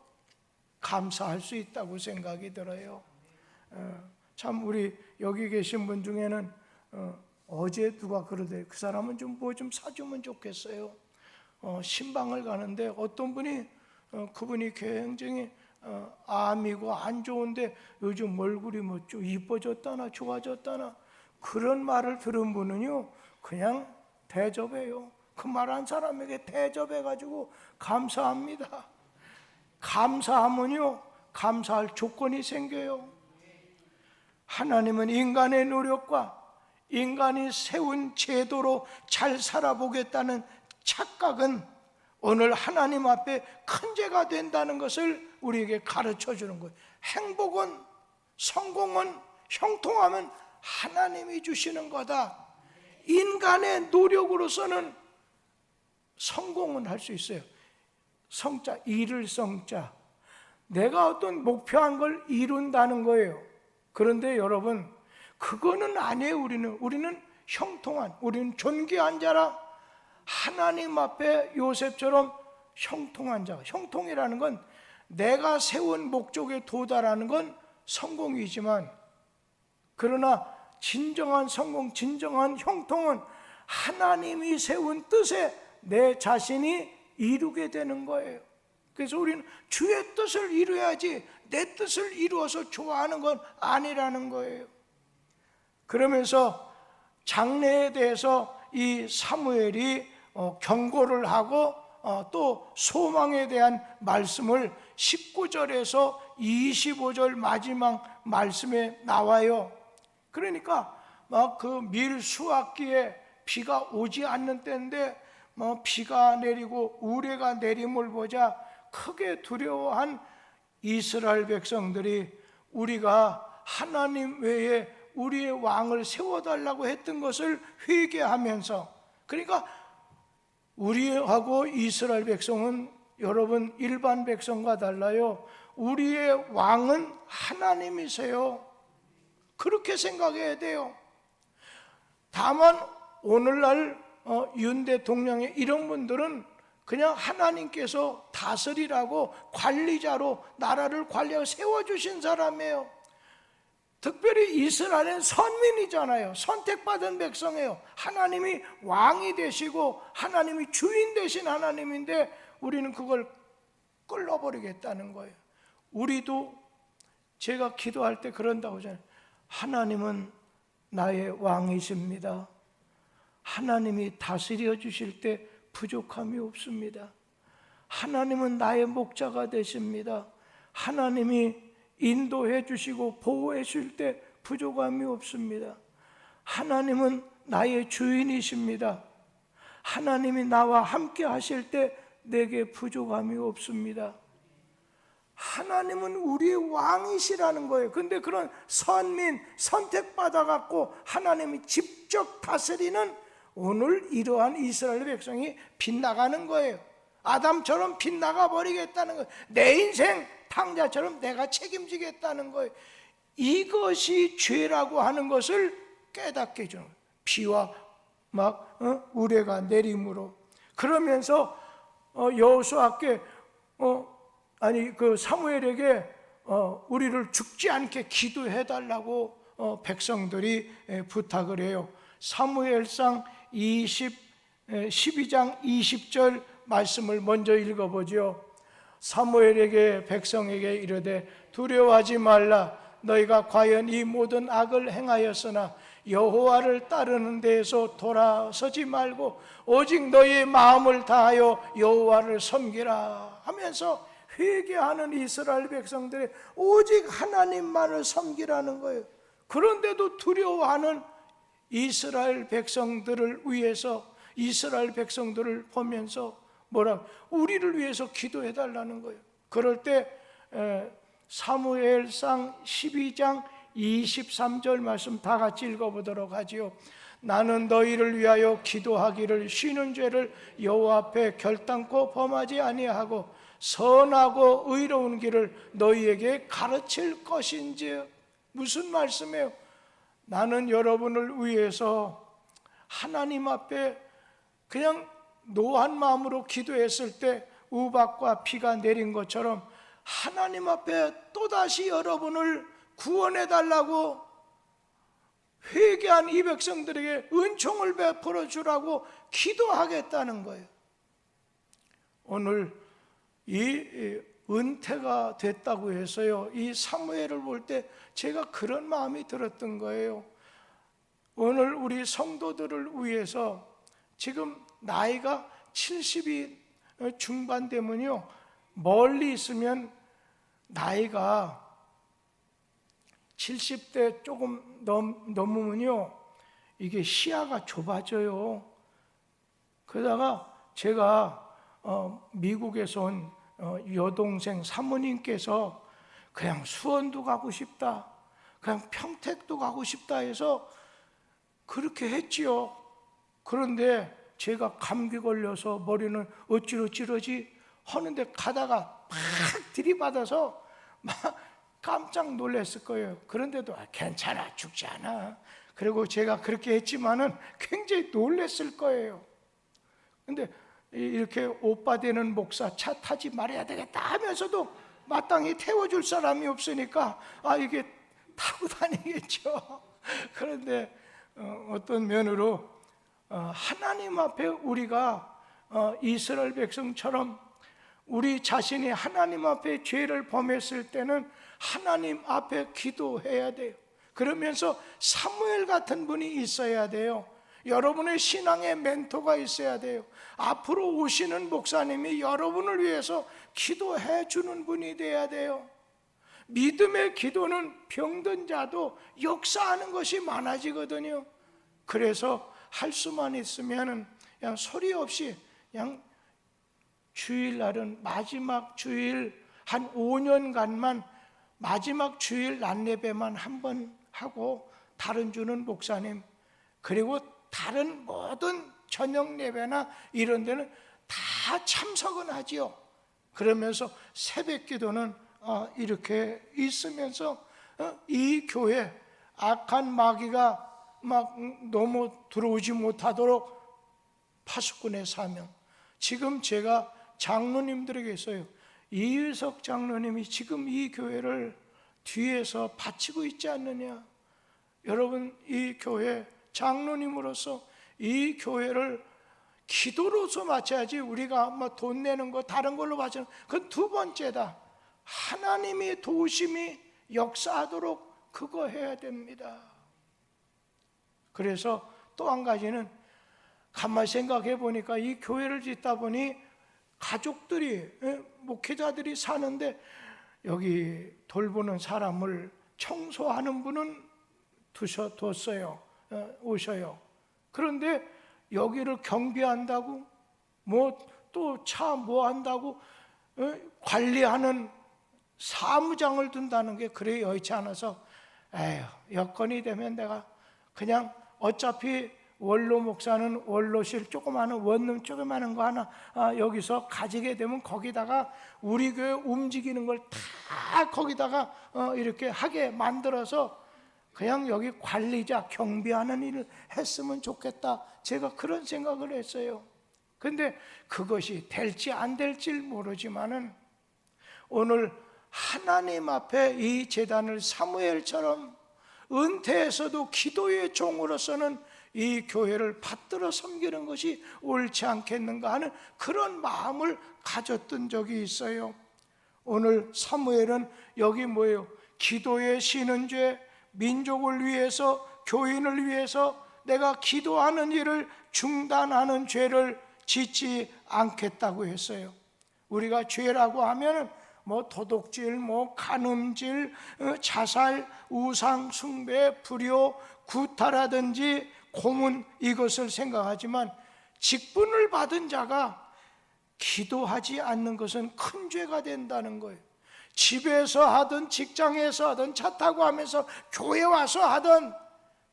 감사할 수 있다고 생각이 들어요. 참 우리 여기 계신 분 중에는 어제 누가 그러대, 그 사람은 좀 뭐 좀 사주면 좋겠어요. 신방을 가는데 어떤 분이 그분이 굉장히 암이고 안 좋은데 요즘 얼굴이 뭐 좀 이뻐졌다나 좋아졌다나 그런 말을 들은 분은요 그냥 대접해요. 그 말한 사람에게 대접해가지고 감사합니다. 감사하면요 감사할 조건이 생겨요. 하나님은 인간의 노력과 인간이 세운 제도로 잘 살아보겠다는 착각은 오늘 하나님 앞에 큰 죄가 된다는 것을 우리에게 가르쳐 주는 거예요. 행복은, 성공은, 형통함은 하나님이 주시는 거다. 인간의 노력으로서는 성공은 할 수 있어요. 성자, 이룰 성자. 내가 어떤 목표한 걸 이룬다는 거예요. 그런데 여러분, 그거는 아니에요. 우리는 형통한, 우리는 존귀한 자라. 하나님 앞에 요셉처럼 형통한 자. 형통이라는 건 내가 세운 목적에 도달하는 건 성공이지만, 그러나 진정한 성공, 진정한 형통은 하나님이 세운 뜻에 내 자신이 이루게 되는 거예요. 그래서 우리는 주의 뜻을 이루어야지 내 뜻을 이루어서 좋아하는 건 아니라는 거예요. 그러면서 장래에 대해서 이 사무엘이 경고를 하고 또 소망에 대한 말씀을 19절에서 25절 마지막 말씀에 나와요. 그러니까 막 그 밀 수확기에 비가 오지 않는 때인데 비가 내리고 우레가 내림을 보자 크게 두려워한 이스라엘 백성들이 우리가 하나님 외에 우리의 왕을 세워달라고 했던 것을 회개하면서, 그러니까 우리하고 이스라엘 백성은 여러분 일반 백성과 달라요. 우리의 왕은 하나님이세요. 그렇게 생각해야 돼요. 다만 오늘날 윤 대통령의 이런 분들은 그냥 하나님께서 다스리라고 관리자로 나라를 관리하고 세워주신 사람이에요. 특별히 이스라엘은 선민이잖아요. 선택받은 백성이에요. 하나님이 왕이 되시고 하나님이 주인 되신 하나님인데 우리는 그걸 끌어버리겠다는 거예요. 우리도 제가 기도할 때 그런다고 하잖아요. 하나님은 나의 왕이십니다. 하나님이 다스려 주실 때 부족함이 없습니다. 하나님은 나의 목자가 되십니다. 하나님이 인도해 주시고 보호해 주실 때 부족함이 없습니다. 하나님은 나의 주인이십니다. 하나님이 나와 함께 하실 때 내게 부족함이 없습니다. 하나님은 우리의 왕이시라는 거예요. 근데 그런 선민, 선택받아갖고 하나님이 직접 다스리는 오늘 이러한 이스라엘 백성이 빗나가는 거예요. 아담처럼 빗나가 버리겠다는 거예요. 내 인생 탕자처럼 내가 책임지겠다는 거예요. 이것이 죄라고 하는 것을 깨닫게 해주는 거예요. 비와 막 우레가 내림으로. 그러면서 여호수아께 그 사무엘에게 우리를 죽지 않게 기도해달라고 백성들이 부탁을 해요. 사무엘상 12장 20절 말씀을 먼저 읽어보죠. 사무엘에게 백성에게 이르되 두려워하지 말라. 너희가 과연 이 모든 악을 행하였으나 여호와를 따르는 데에서 돌아서지 말고 오직 너희의 마음을 다하여 여호와를 섬기라 하면서 회개하는 이스라엘 백성들이 오직 하나님만을 섬기라는 거예요. 그런데도 두려워하는 이스라엘 백성들을 위해서, 이스라엘 백성들을 보면서 뭐라, 우리를 위해서 기도해 달라는 거예요. 그럴 때 사무엘상 12장 23절 말씀 다 같이 읽어보도록 하지요. 나는 너희를 위하여 기도하기를 쉬는 죄를 여호와 앞에 결단코 범하지 아니하고 선하고 의로운 길을 너희에게 가르칠 것인지. 무슨 말씀이에요? 나는 여러분을 위해서 하나님 앞에 그냥 노한 마음으로 기도했을 때 우박과 비가 내린 것처럼 하나님 앞에 또다시 여러분을 구원해 달라고 회개한 이 백성들에게 은총을 베풀어 주라고 기도하겠다는 거예요. 오늘 이 은퇴가 됐다고 해서요, 이 사무엘을 볼 때 제가 그런 마음이 들었던 거예요. 오늘 우리 성도들을 위해서 지금 나이가 70이 중반 되면요, 멀리 있으면 나이가 70대 조금 넘으면요, 이게 시야가 좁아져요. 그러다가 제가 미국에서 온 여동생 사모님께서 그냥 수원도 가고 싶다, 그냥 평택도 가고 싶다 해서 그렇게 했지요. 그런데 제가 감기 걸려서 머리는 어찌러지 하는데 가다가 막 들이받아서 막 깜짝 놀랐을 거예요. 그런데도 괜찮아, 죽지 않아. 그리고 제가 그렇게 했지만은 굉장히 놀랐을 거예요. 근데 이렇게 오빠 되는 목사 차 타지 말아야 되겠다 하면서도 마땅히 태워줄 사람이 없으니까 이게 타고 다니겠죠. 그런데 어떤 면으로 하나님 앞에 우리가 이스라엘 백성처럼 우리 자신이 하나님 앞에 죄를 범했을 때는 하나님 앞에 기도해야 돼요. 그러면서 사무엘 같은 분이 있어야 돼요. 여러분의 신앙의 멘토가 있어야 돼요. 앞으로 오시는 목사님이 여러분을 위해서 기도해 주는 분이 돼야 돼요. 믿음의 기도는 병든 자도 역사하는 것이 많아지거든요. 그래서 할 수만 있으면 그냥 소리 없이 그냥 주일날은 마지막 주일 한 5년간만 마지막 주일 낮예배만 한 번 하고 다른 주는 목사님, 그리고 다른 모든 저녁 예배나 이런 데는 다 참석은 하지요. 그러면서 새벽 기도는 이렇게 있으면서 이 교회 악한 마귀가 막 너무 들어오지 못하도록 파수꾼의 사명. 지금 제가 장로님들에게서요, 이의석 장로님이 지금 이 교회를 뒤에서 바치고 있지 않느냐. 여러분, 이 교회 장로님으로서 이 교회를 기도로서 바쳐야지 우리가 뭐 돈 내는 거 다른 걸로 바치는 그건 두 번째다. 하나님의 도우심이 역사하도록 그거 해야 됩니다. 그래서 또 한 가지는 가만히 생각해 보니까 이 교회를 짓다 보니 가족들이, 목회자들이 사는데 여기 돌보는 사람을 청소하는 분은 뒀어요. 오셔요. 그런데 여기를 경비한다고 뭐 또 차 뭐 한다고 관리하는 사무장을 둔다는 게 그래 여의치 않아서 여건이 되면 내가 그냥 어차피 원로 목사는 원로실 조그마한 원룸 조그마한 거 하나 여기서 가지게 되면 거기다가 우리 교회 움직이는 걸 다 거기다가 이렇게 하게 만들어서 그냥 여기 관리자 경비하는 일을 했으면 좋겠다. 제가 그런 생각을 했어요. 근데 그것이 될지 안 될지 모르지만은 오늘 하나님 앞에 이 제단을 사무엘처럼 은퇴에서도 기도의 종으로서는 이 교회를 받들어 섬기는 것이 옳지 않겠는가 하는 그런 마음을 가졌던 적이 있어요. 오늘 사무엘은 여기 뭐예요? 기도의 신은죄, 민족을 위해서, 교인을 위해서 내가 기도하는 일을 중단하는 죄를 짓지 않겠다고 했어요. 우리가 죄라고 하면 뭐 도둑질, 뭐 간음질, 자살, 우상 숭배, 불효, 구타라든지 고문, 이것을 생각하지만 직분을 받은 자가 기도하지 않는 것은 큰 죄가 된다는 거예요. 집에서 하든 직장에서 하든 차 타고 하면서 교회 와서 하든,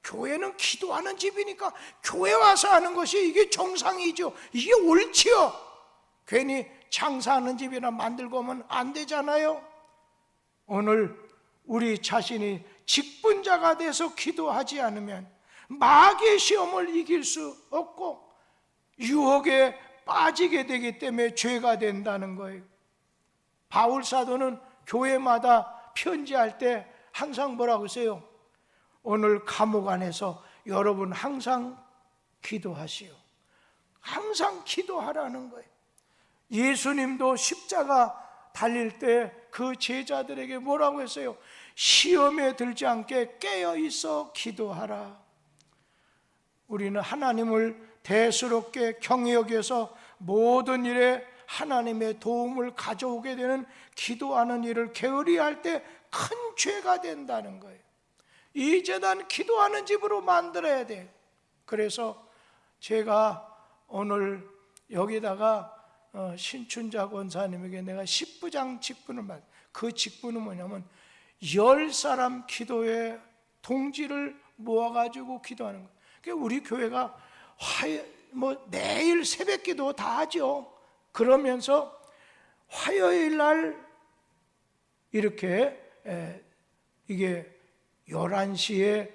교회는 기도하는 집이니까 교회 와서 하는 것이 이게 정상이죠. 이게 옳지요. 괜히 장사하는 집이나 만들고 오면 안 되잖아요. 오늘 우리 자신이 직분자가 돼서 기도하지 않으면 마귀의 시험을 이길 수 없고 유혹에 빠지게 되기 때문에 죄가 된다는 거예요. 바울 사도는 교회마다 편지할 때 항상 뭐라고 했어요? 오늘 감옥 안에서 여러분 항상 기도하시오. 항상 기도하라는 거예요. 예수님도 십자가 달릴 때 그 제자들에게 뭐라고 했어요? 시험에 들지 않게 깨어 있어 기도하라. 우리는 하나님을 대수롭게 경히 여겨서 모든 일에 하나님의 도움을 가져오게 되는 기도하는 일을 게으리할 때 큰 죄가 된다는 거예요. 이 제단 기도하는 집으로 만들어야 돼요. 그래서 제가 오늘 여기다가 신춘자 권사님에게 내가 10부장 직분을 받. 그 직분은 뭐냐면 10사람 기도의 동지를 모아가지고 기도하는 거예요. 그러니까 우리 교회가 매일 새벽기도 다 하죠. 그러면서 화요일 날 이렇게 이게 11시에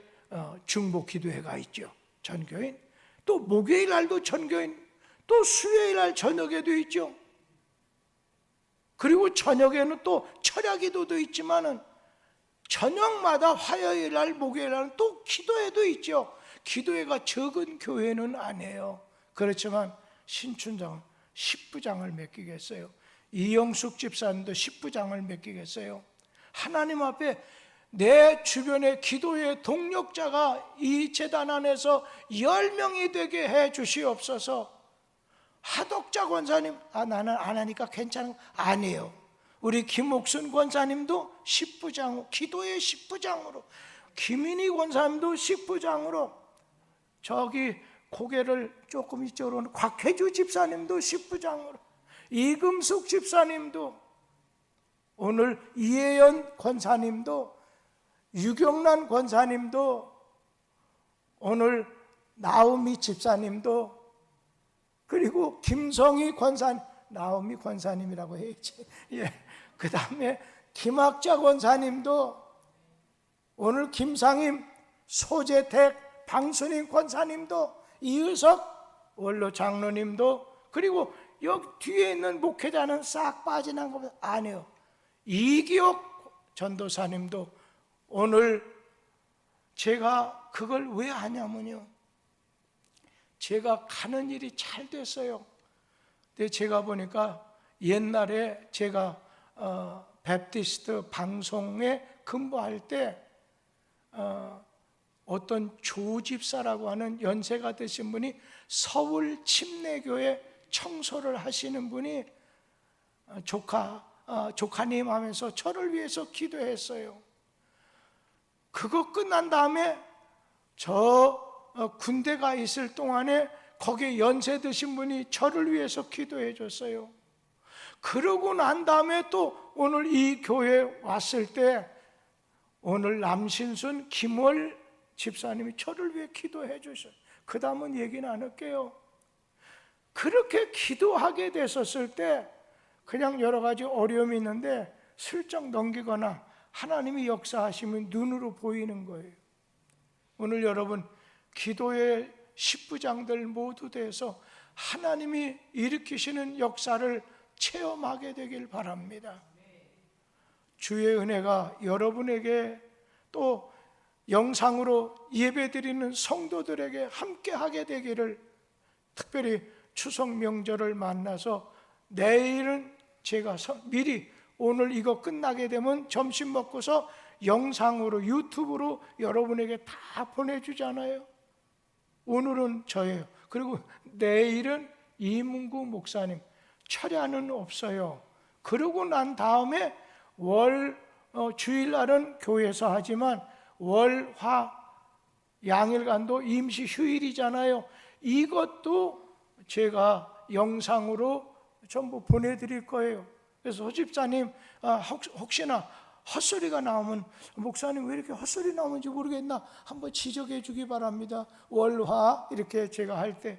중보기도회가 있죠. 전교인. 또 목요일 날도 전교인. 또 수요일 날 저녁에도 있죠. 그리고 저녁에는 또 철야기도도 있지만은 저녁마다 화요일 날 목요일 날은 또 기도회도 있죠. 기도회가 적은 교회는 아니에요. 그렇지만 신춘장은 10부장을 맡기겠어요. 이영숙 집사님도 10부장을 맡기겠어요. 하나님 앞에 내 주변에 기도의 동력자가 이 재단 안에서 10명이 되게 해 주시옵소서. 하덕자 권사님, 나는 안 하니까 괜찮은, 아니에요. 우리 김옥순 권사님도 10부장, 기도의 10부장으로, 김인희 권사님도 10부장으로, 저기 고개를 조금 이쪽으로 곽혜주 집사님도 10부장으로, 이금숙 집사님도, 오늘 이혜연 권사님도, 유경란 권사님도, 오늘 나오미 집사님도, 그리고 김성희 권사님, 나오미 권사님이라고 해야지. 예. 그 다음에 김학자 권사님도, 오늘 김상임, 소재택, 방순임 권사님도, 이의석 원로 장로님도, 그리고 여기 뒤에 있는 목회자는 싹 빠지는 거 아니에요. 이기옥 전도사님도. 오늘 제가 그걸 왜 하냐면요, 제가 가는 일이 잘 됐어요. 근데 제가 보니까 옛날에 제가 베프티스트 방송에 근무할 때 어떤 조집사라고 하는 연세가 되신 분이 서울 침례교회 청소를 하시는 분이 조카님 하면서 저를 위해서 기도했어요. 그거 끝난 다음에 저 군대가 있을 동안에 거기에 연세 드신 분이 저를 위해서 기도해 줬어요. 그러고 난 다음에 또 오늘 이 교회에 왔을 때 오늘 남신순 김월 집사님이 저를 위해 기도해 주셨어요. 그 다음은 얘기는 안 할게요. 그렇게 기도하게 됐었을 때 그냥 여러 가지 어려움이 있는데 슬쩍 넘기거나 하나님이 역사하시면 눈으로 보이는 거예요. 오늘 여러분 기도의 10부장들 모두 돼서 하나님이 일으키시는 역사를 체험하게 되길 바랍니다. 주의 은혜가 여러분에게 또 영상으로 예배드리는 성도들에게 함께하게 되기를, 특별히 추석 명절을 만나서 내일은 제가 미리 오늘 이거 끝나게 되면 점심 먹고서 영상으로 유튜브로 여러분에게 다 보내주잖아요. 오늘은 저예요. 그리고 내일은 이문구 목사님, 철야는 없어요. 그러고 난 다음에 주일날은 교회에서 하지만 월, 화, 양일간도 임시 휴일이잖아요. 이것도 제가 영상으로 전부 보내드릴 거예요. 그래서 호집사님 혹시나 헛소리가 나오면, 목사님 왜 이렇게 헛소리 나오는지 모르겠나 한번 지적해 주기 바랍니다. 월화 이렇게 제가 할 때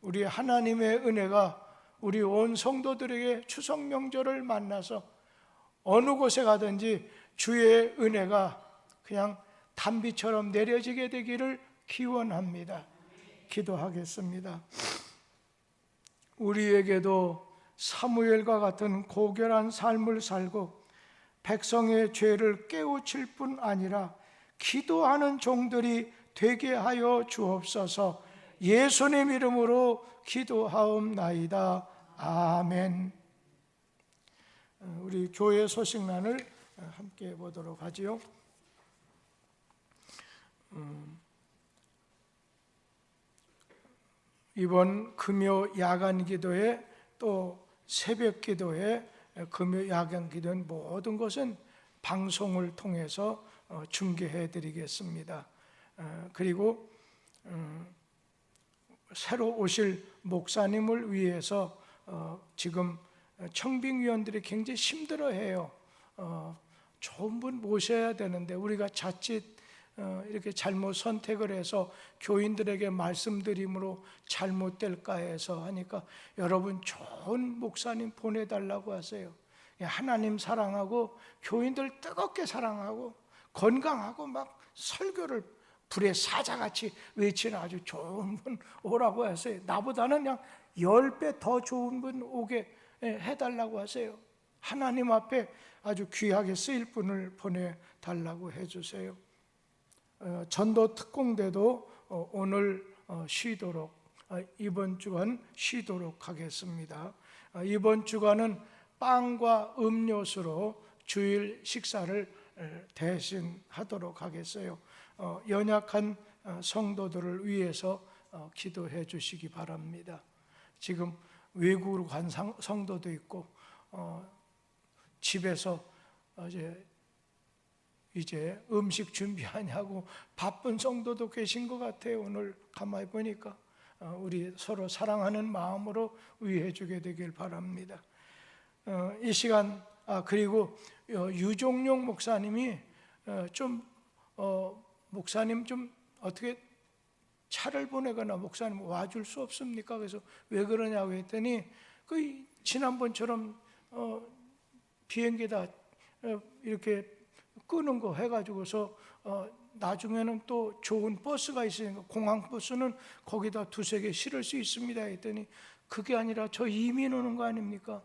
우리 하나님의 은혜가 우리 온 성도들에게 추석 명절을 만나서 어느 곳에 가든지 주의 은혜가 그냥 단비처럼 내려지게 되기를 기원합니다. 기도하겠습니다. 우리에게도 사무엘과 같은 고결한 삶을 살고 백성의 죄를 깨우칠 뿐 아니라 기도하는 종들이 되게 하여 주옵소서. 예수님 이름으로 기도하옵나이다. 아멘. 우리 교회 소식란을 함께 보도록 하지요. 이번 금요 야간 기도회 또 새벽 기도회, 금요 야간 기도회 모든 것은 방송을 통해서 중계해 드리겠습니다. 그리고 새로 오실 목사님을 위해서 지금 청빙위원들이 굉장히 힘들어해요. 좋은 분 모셔야 되는데 우리가 자칫 이렇게 잘못 선택을 해서 교인들에게 말씀드림으로 잘못될까 해서 하니까 여러분 좋은 목사님 보내달라고 하세요. 하나님 사랑하고 교인들 뜨겁게 사랑하고 건강하고 막 설교를 불의 사자같이 외치는 아주 좋은 분 오라고 하세요. 나보다는 그냥 10배 더 좋은 분 오게 해달라고 하세요. 하나님 앞에 아주 귀하게 쓰일 분을 보내달라고 해주세요. 전도 특공대도 오늘 쉬도록, 이번 주간 쉬도록 하겠습니다. 이번 주간은 빵과 음료수로 주일 식사를 대신 하도록 하겠어요. 연약한 성도들을 위해서 기도해 주시기 바랍니다. 지금 외국으로 간 성도도 있고 집에서 이제 음식 준비하냐고 바쁜 성도도 계신 것 같아요. 오늘 가만히 보니까 우리 서로 사랑하는 마음으로 위해 주게 되길 바랍니다. 이 시간 그리고 유종룡 목사님이 목사님 좀 어떻게 차를 보내거나 목사님 와줄 수 없습니까? 그래서 왜 그러냐고 했더니 지난번처럼 비행기다 이렇게 끄는 거 해가지고서 나중에는 또 좋은 버스가 있으니까 공항 버스는 거기다 2-3개 실을 수 있습니다 했더니 그게 아니라 저 이민 오는 거 아닙니까?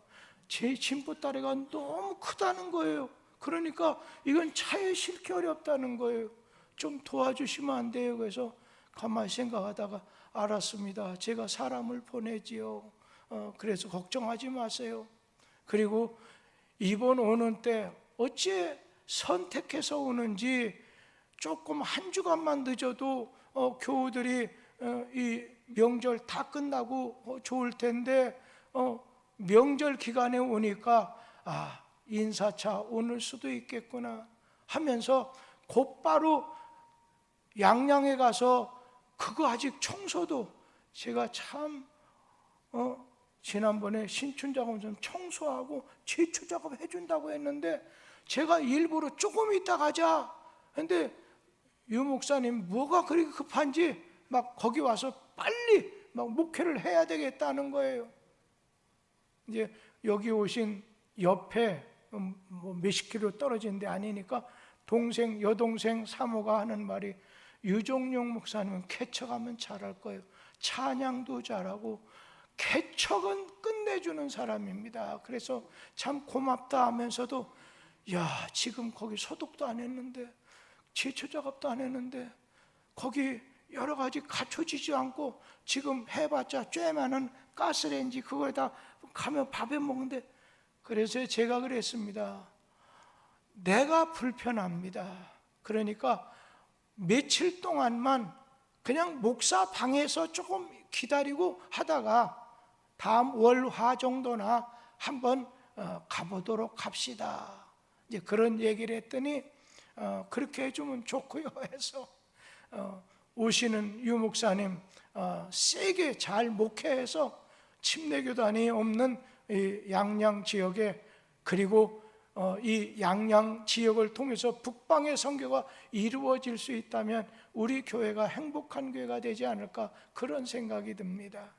제 짐보따리가 너무 크다는 거예요. 그러니까 이건 차에 실기 어렵다는 거예요. 좀 도와주시면 안 돼요? 그래서 가만히 생각하다가 알았습니다. 제가 사람을 보내지요. 그래서 걱정하지 마세요. 그리고 이번 오는 때 어찌 선택해서 오는지 조금 한 주간만 늦어도 교우들이 이 명절 다 끝나고 좋을 텐데 명절 기간에 오니까 인사차 오늘 수도 있겠구나 하면서 곧바로 양양에 가서 그거 아직 청소도 제가 참 지난번에 신춘 작업 좀 청소하고 제초 작업 해준다고 했는데 제가 일부러 조금 있다 가자 근데 유 목사님 뭐가 그렇게 급한지 막 거기 와서 빨리 막 목회를 해야 되겠다는 거예요. 이제 여기 오신 옆에 뭐 몇십 킬로 떨어진 데 아니니까 여동생 사모가 하는 말이 유종룡 목사님은 개척하면 잘할 거예요. 찬양도 잘하고 개척은 끝내주는 사람입니다. 그래서 참 고맙다 하면서도 지금 거기 소독도 안 했는데 제초 작업도 안 했는데 거기 여러 가지 갖춰지지 않고 지금 해봤자 쬐만한 가스레인지 그거에다 가면 밥에 먹는데 그래서 제가 그랬습니다. 내가 불편합니다. 그러니까 며칠 동안만 그냥 목사 방에서 조금 기다리고 하다가 다음 월, 화 정도나 한번 가보도록 합시다. 이제 그런 얘기를 했더니 그렇게 해주면 좋고요 해서 오시는 유 목사님 세게 잘 목회해서 침례교단이 없는 이 양양 지역에 그리고 이 양양 지역을 통해서 북방의 선교가 이루어질 수 있다면 우리 교회가 행복한 교회가 되지 않을까 그런 생각이 듭니다.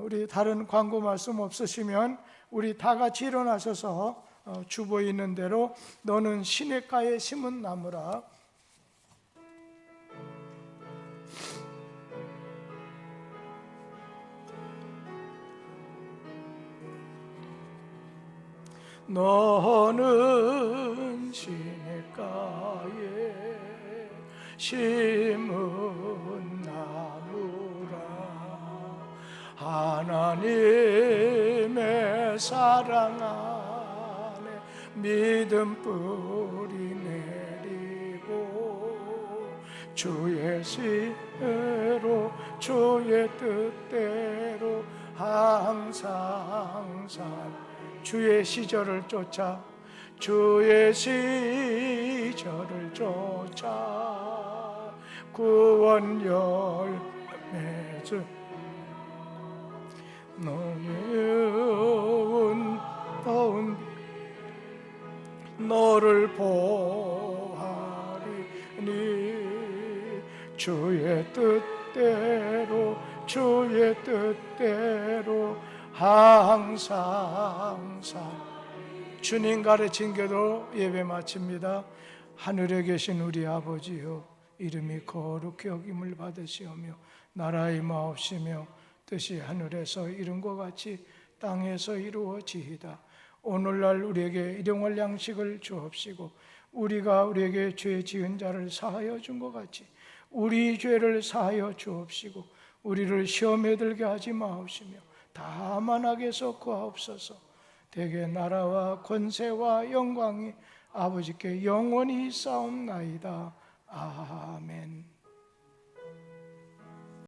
우리 다른 광고 말씀 없으시면 우리 다 같이 일어나셔서 주보에 있는 대로 너는 시냇가에 심은 나무라. 너는 시냇가에 심은 나무라 하나님의 사랑 안에 믿음 뿌리 내리고 주의 시대로 주의 뜻대로 항상 주의 시절을 쫓아 주의 시절을 쫓아 구원 열매주 너는 너를 보하리니 주의 뜻대로 항상 주님 가르친 교도 예배 마칩니다. 하늘에 계신 우리 아버지여 이름이 거룩히 여김을 받으시오며 나라의 마옵시며 뜻이 하늘에서 이룬 것 같이 땅에서 이루어지이다. 오늘날 우리에게 일용할 양식을 주옵시고 우리가 우리에게 죄 지은 자를 사하여 준 것 같이 우리 죄를 사하여 주옵시고 우리를 시험에 들게 하지 마옵시며 다만 악에서 구하옵소서. 대개 나라와 권세와 영광이 아버지께 영원히 싸움나이다. 아멘.